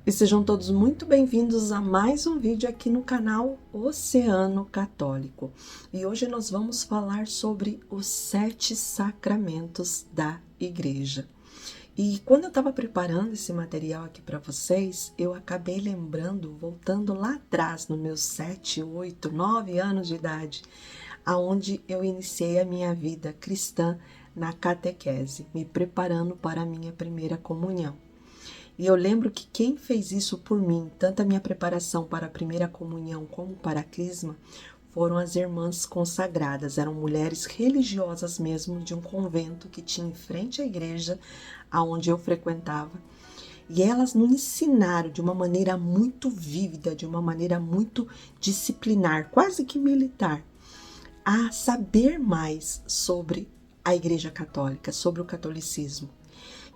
E sejam todos muito bem-vindos a mais um vídeo aqui no canal Oceano Católico. E hoje nós vamos falar sobre os 7 sacramentos da Igreja. E quando eu estava preparando esse material aqui para vocês, eu acabei lembrando, voltando lá atrás, nos meus 7, 8, 9 anos de idade, aonde eu iniciei a minha vida cristã na catequese, me preparando para a minha primeira comunhão. E eu lembro que quem fez isso por mim, tanto a minha preparação para a primeira comunhão como para a crisma, foram as irmãs consagradas. Eram mulheres religiosas mesmo, de um convento que tinha em frente à igreja aonde eu frequentava. E elas nos ensinaram de uma maneira muito vívida, de uma maneira muito disciplinar, quase que militar, a saber mais sobre a Igreja Católica, sobre o catolicismo.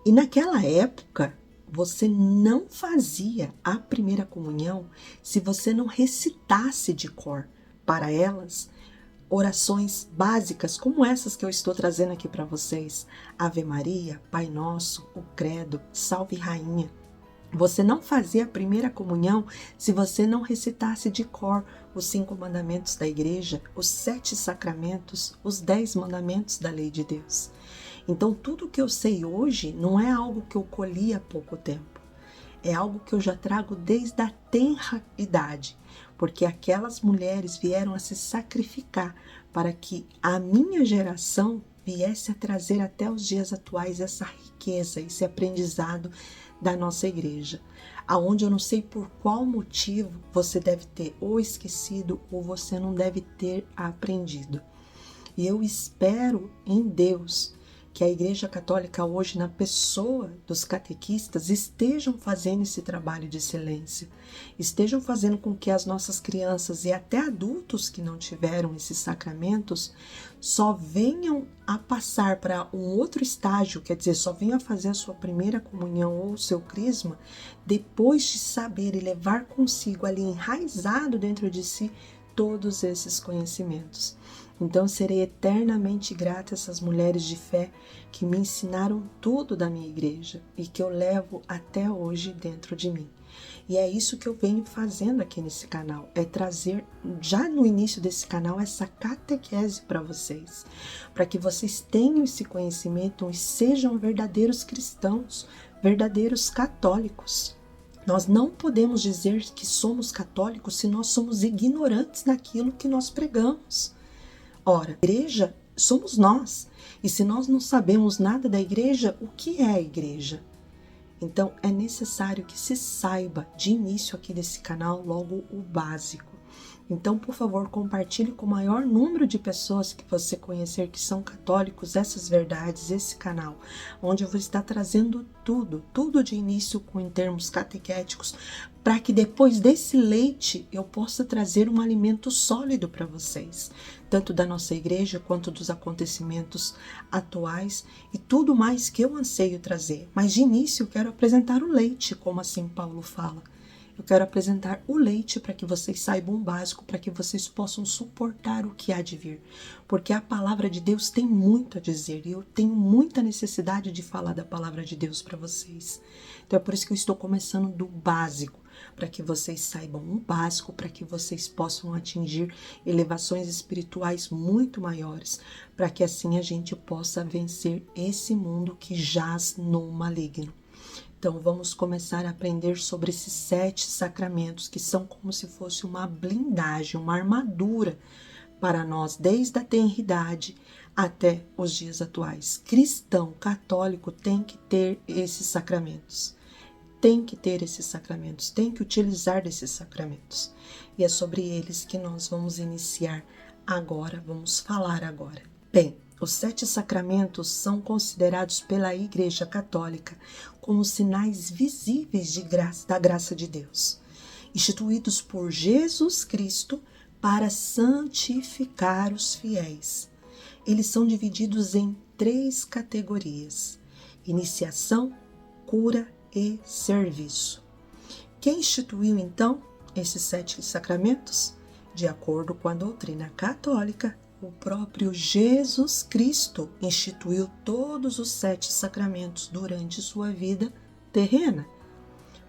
E naquela época, você não fazia a primeira comunhão se você não recitasse de cor para elas orações básicas como essas que eu estou trazendo aqui para vocês. Ave Maria, Pai Nosso, o Credo, Salve Rainha. Você não fazia a primeira comunhão se você não recitasse de cor os 5 mandamentos da igreja, os 7 sacramentos, os 10 mandamentos da lei de Deus. Então, tudo que eu sei hoje não é algo que eu colhi há pouco tempo. É algo que eu já trago desde a tenra idade, porque aquelas mulheres vieram a se sacrificar para que a minha geração viesse a trazer até os dias atuais essa riqueza, esse aprendizado da nossa igreja, aonde eu não sei por qual motivo você deve ter ou esquecido ou você não deve ter aprendido. E eu espero em Deus que a Igreja Católica hoje, na pessoa dos catequistas, estejam fazendo esse trabalho de excelência, estejam fazendo com que as nossas crianças e até adultos que não tiveram esses sacramentos só venham a passar para um outro estágio, quer dizer, só venham a fazer a sua primeira comunhão ou o seu crisma, depois de saber e levar consigo ali enraizado dentro de si todos esses conhecimentos. Então, serei eternamente grata a essas mulheres de fé que me ensinaram tudo da minha igreja e que eu levo até hoje dentro de mim. E é isso que eu venho fazendo aqui nesse canal, é trazer já no início desse canal essa catequese para vocês, para que vocês tenham esse conhecimento e sejam verdadeiros cristãos, verdadeiros católicos. Nós não podemos dizer que somos católicos se nós somos ignorantes daquilo que nós pregamos. Ora, a igreja somos nós, e se nós não sabemos nada da igreja, o que é a igreja? Então, é necessário que se saiba de início aqui desse canal logo o básico. Então, por favor, compartilhe com o maior número de pessoas que você conhecer que são católicos essas verdades, esse canal, onde eu vou estar trazendo tudo de início em termos catequéticos, para que depois desse leite eu possa trazer um alimento sólido para vocês, tanto da nossa igreja quanto dos acontecimentos atuais e tudo mais que eu anseio trazer. Mas de início eu quero apresentar o leite, como assim Paulo fala. Eu quero apresentar o leite para que vocês saibam o básico, para que vocês possam suportar o que há de vir. Porque a palavra de Deus tem muito a dizer e eu tenho muita necessidade de falar da palavra de Deus para vocês. Então é por isso que eu estou começando do básico, para que vocês saibam o básico, para que vocês possam atingir elevações espirituais muito maiores, para que assim a gente possa vencer esse mundo que jaz no maligno. Então, vamos começar a aprender sobre esses 7 sacramentos, que são como se fosse uma blindagem, uma armadura para nós, desde a tenridade até os dias atuais. Cristão, católico, tem que ter esses sacramentos. Tem que ter esses sacramentos, tem que utilizar desses sacramentos. E é sobre eles que nós vamos iniciar agora, vamos falar agora. Bem, os 7 sacramentos são considerados pela Igreja Católica como sinais visíveis da graça de Deus, instituídos por Jesus Cristo para santificar os fiéis. Eles são divididos em 3 categorias: iniciação, cura e serviço. Quem instituiu então esses 7 sacramentos? De acordo com a doutrina católica, o próprio Jesus Cristo instituiu todos os 7 sacramentos durante sua vida terrena.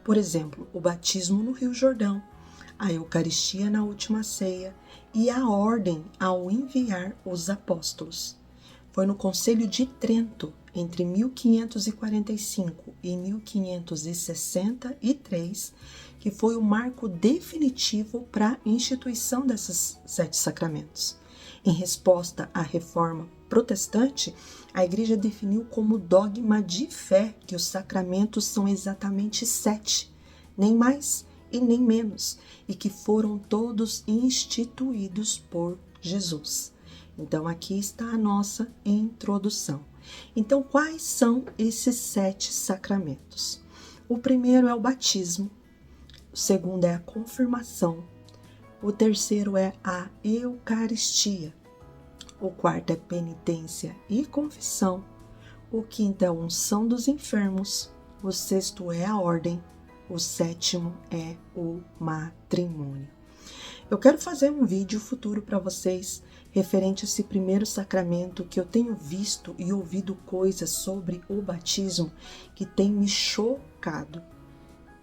Por exemplo, o batismo no Rio Jordão, a Eucaristia na última ceia e a ordem ao enviar os apóstolos. Foi no Concílio de Trento, entre 1545 e 1563, que foi o marco definitivo para a instituição desses 7 sacramentos. Em resposta à reforma protestante, a Igreja definiu como dogma de fé que os sacramentos são exatamente 7, nem mais e nem menos, e que foram todos instituídos por Jesus. Então, aqui está a nossa introdução. Então, quais são esses 7 sacramentos? O primeiro é o batismo, o segundo é a confirmação, o terceiro é a Eucaristia, o quarto é penitência e confissão, o quinto é a unção dos enfermos, o sexto é a ordem, o sétimo é o matrimônio. Eu quero fazer um vídeo futuro para vocês referente a esse primeiro sacramento, que eu tenho visto e ouvido coisas sobre o batismo que tem me chocado.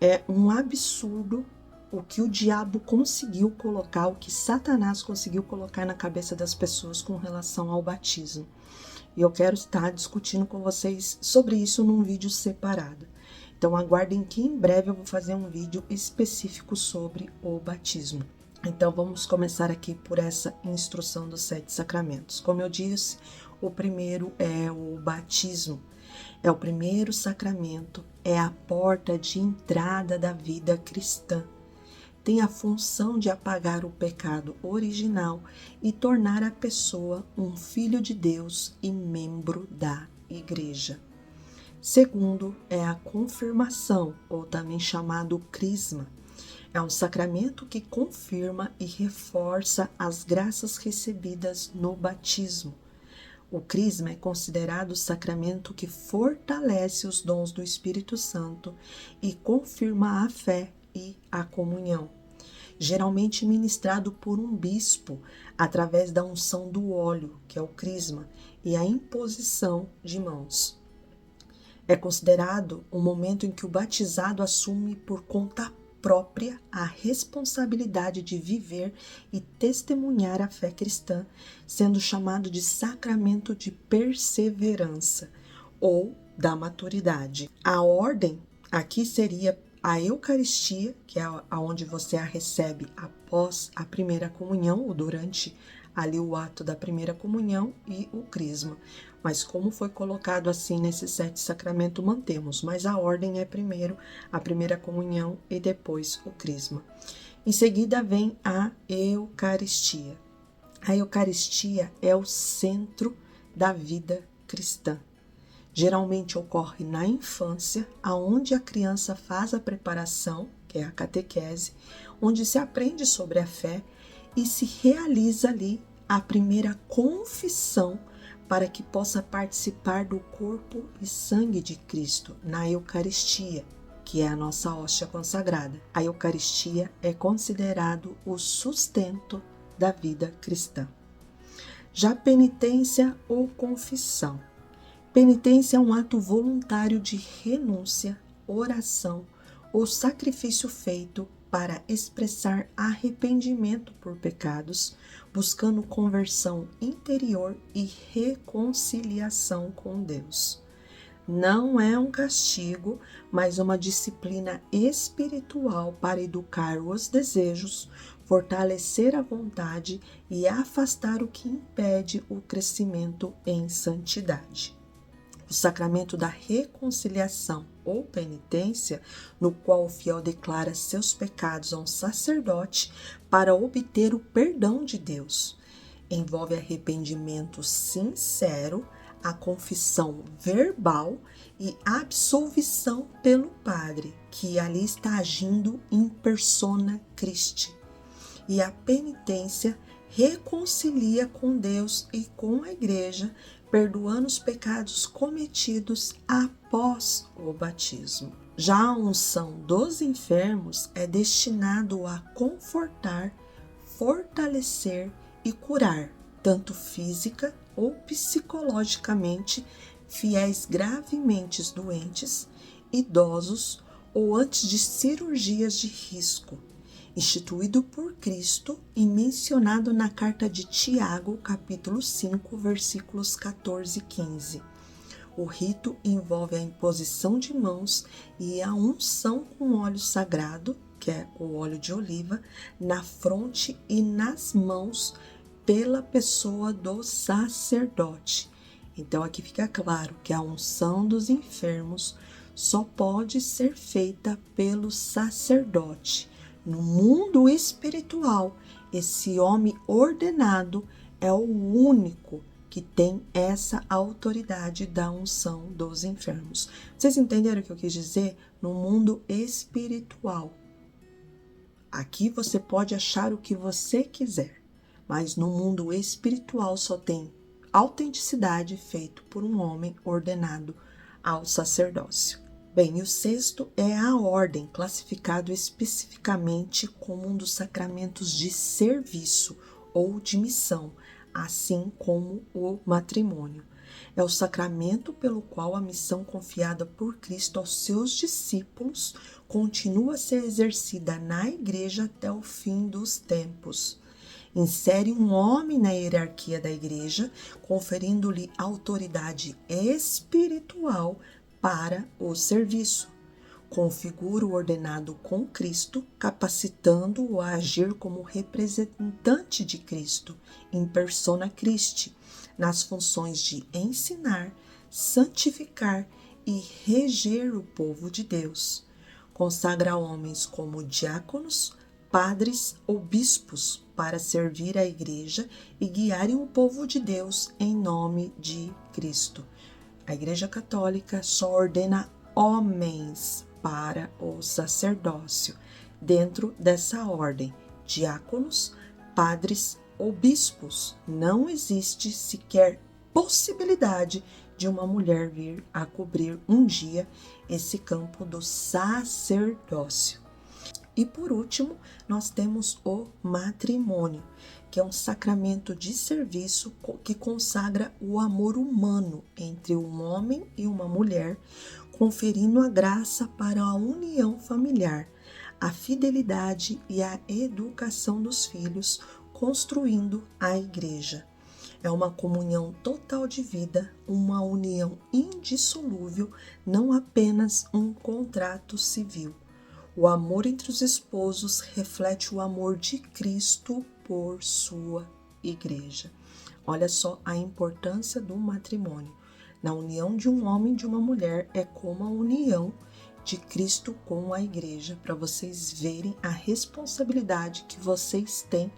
É um absurdo o que o diabo conseguiu colocar, o que Satanás conseguiu colocar na cabeça das pessoas com relação ao batismo. E eu quero estar discutindo com vocês sobre isso num vídeo separado. Então aguardem que em breve eu vou fazer um vídeo específico sobre o batismo. Então vamos começar aqui por essa instrução dos 7 sacramentos. Como eu disse, o primeiro é o batismo. É o primeiro sacramento, é a porta de entrada da vida cristã. Tem a função de apagar o pecado original e tornar a pessoa um filho de Deus e membro da Igreja. Segundo é a confirmação, ou também chamado crisma. É um sacramento que confirma e reforça as graças recebidas no batismo. O crisma é considerado o sacramento que fortalece os dons do Espírito Santo e confirma a fé e a comunhão. Geralmente ministrado por um bispo, através da unção do óleo, que é o crisma, e a imposição de mãos. É considerado o momento em que o batizado assume por conta própria a responsabilidade de viver e testemunhar a fé cristã, sendo chamado de sacramento de perseverança ou da maturidade. A ordem aqui seria a Eucaristia, que é aonde você a recebe após a primeira comunhão ou durante ali o ato da primeira comunhão, e o crisma. Mas como foi colocado assim nesses 7 sacramentos, mantemos. Mas a ordem é primeiro a primeira comunhão e depois o crisma. Em seguida vem a Eucaristia. A Eucaristia é o centro da vida cristã. Geralmente ocorre na infância, aonde a criança faz a preparação, que é a catequese, onde se aprende sobre a fé e se realiza ali a primeira confissão para que possa participar do corpo e sangue de Cristo na Eucaristia, que é a nossa hóstia consagrada. A Eucaristia é considerado o sustento da vida cristã. Já penitência ou confissão. Penitência é um ato voluntário de renúncia, oração ou sacrifício feito para expressar arrependimento por pecados, buscando conversão interior e reconciliação com Deus. Não é um castigo, mas uma disciplina espiritual para educar os desejos, fortalecer a vontade e afastar o que impede o crescimento em santidade. O sacramento da reconciliação ou penitência, no qual o fiel declara seus pecados a um sacerdote para obter o perdão de Deus, envolve arrependimento sincero, a confissão verbal e absolvição pelo padre, que ali está agindo in persona Christi. E a penitência reconcilia com Deus e com a Igreja, perdoando os pecados cometidos após o batismo. Já a unção dos enfermos é destinado a confortar, fortalecer e curar, tanto física ou psicologicamente, fiéis gravemente doentes, idosos ou antes de cirurgias de risco, instituído por Cristo e mencionado na carta de Tiago, capítulo 5, versículos 14 e 15. O rito envolve a imposição de mãos e a unção com óleo sagrado, que é o óleo de oliva, na fronte e nas mãos pela pessoa do sacerdote. Então aqui fica claro que a unção dos enfermos só pode ser feita pelo sacerdote. No mundo espiritual, esse homem ordenado é o único que tem essa autoridade da unção dos enfermos. Vocês entenderam o que eu quis dizer? No mundo espiritual. Aqui você pode achar o que você quiser, mas no mundo espiritual só tem autenticidade feito por um homem ordenado ao sacerdócio. Bem, e o sexto é a ordem, classificado especificamente como um dos sacramentos de serviço ou de missão, assim como o matrimônio. É o sacramento pelo qual a missão confiada por Cristo aos seus discípulos continua a ser exercida na igreja até o fim dos tempos. Insere um homem na hierarquia da igreja, conferindo-lhe autoridade espiritual para o serviço. Configura o ordenado com Cristo, capacitando-o a agir como representante de Cristo, em persona Christi, nas funções de ensinar, santificar e reger o povo de Deus. Consagra homens como diáconos, padres ou bispos para servir a igreja e guiarem o povo de Deus em nome de Cristo. A Igreja Católica só ordena homens para o sacerdócio. Dentro dessa ordem, diáconos, padres ou bispos, não existe sequer possibilidade de uma mulher vir a cobrir um dia esse campo do sacerdócio. E por último, nós temos o matrimônio, que é um sacramento de serviço que consagra o amor humano entre um homem e uma mulher, conferindo a graça para a união familiar, a fidelidade e a educação dos filhos, construindo a igreja. É uma comunhão total de vida, uma união indissolúvel, não apenas um contrato civil. O amor entre os esposos reflete o amor de Cristo por sua igreja. Olha só a importância do matrimônio. Na união de um homem e de uma mulher é como a união de Cristo com a igreja, para vocês verem a responsabilidade que vocês têm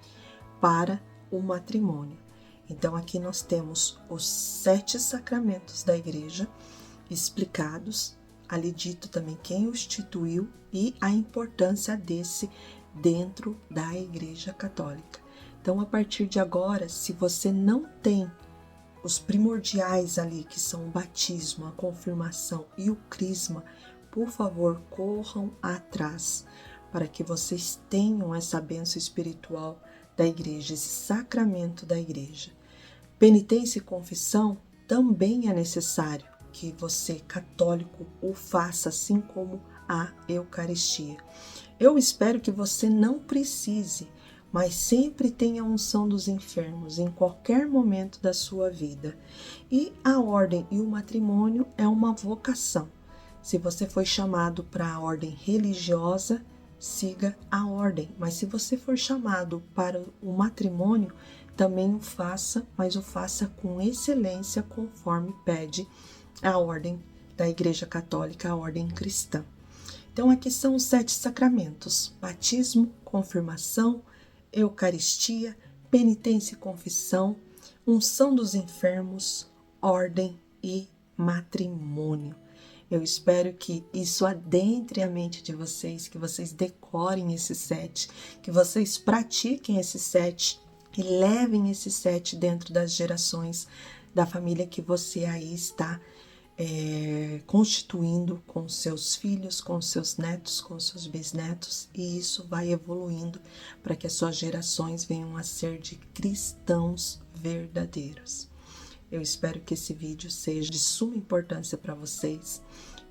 para o matrimônio. Então aqui nós temos os 7 sacramentos da igreja explicados, ali dito também quem o instituiu e a importância desse dentro da Igreja Católica. Então, a partir de agora, se você não tem os primordiais ali, que são o batismo, a confirmação e o crisma, por favor, corram atrás para que vocês tenham essa bênção espiritual da igreja, esse sacramento da igreja. Penitência e confissão também é necessário que você, católico, o faça, assim como a Eucaristia. Eu espero que você não precise, mas sempre tenha a unção dos enfermos em qualquer momento da sua vida. E a ordem e o matrimônio é uma vocação. Se você foi chamado para a ordem religiosa, siga a ordem. Mas se você for chamado para o matrimônio, também o faça, mas o faça com excelência, conforme pede a ordem da Igreja Católica, a ordem cristã. Então, aqui são os 7 sacramentos: batismo, confirmação, Eucaristia, penitência e confissão, unção dos enfermos, ordem e matrimônio. Eu espero que isso adentre a mente de vocês, que vocês decorem esses 7, que vocês pratiquem esses 7 e levem esses 7 dentro das gerações da família que você aí está constituindo com seus filhos, com seus netos, com seus bisnetos, e isso vai evoluindo para que as suas gerações venham a ser de cristãos verdadeiros. Eu espero que esse vídeo seja de suma importância para vocês.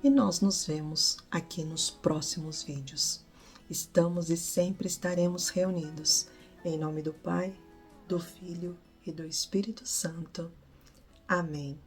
e nós nos vemos aqui nos próximos vídeos. Estamos e sempre estaremos reunidos. Em nome do Pai, do Filho e do Espírito Santo. Amém.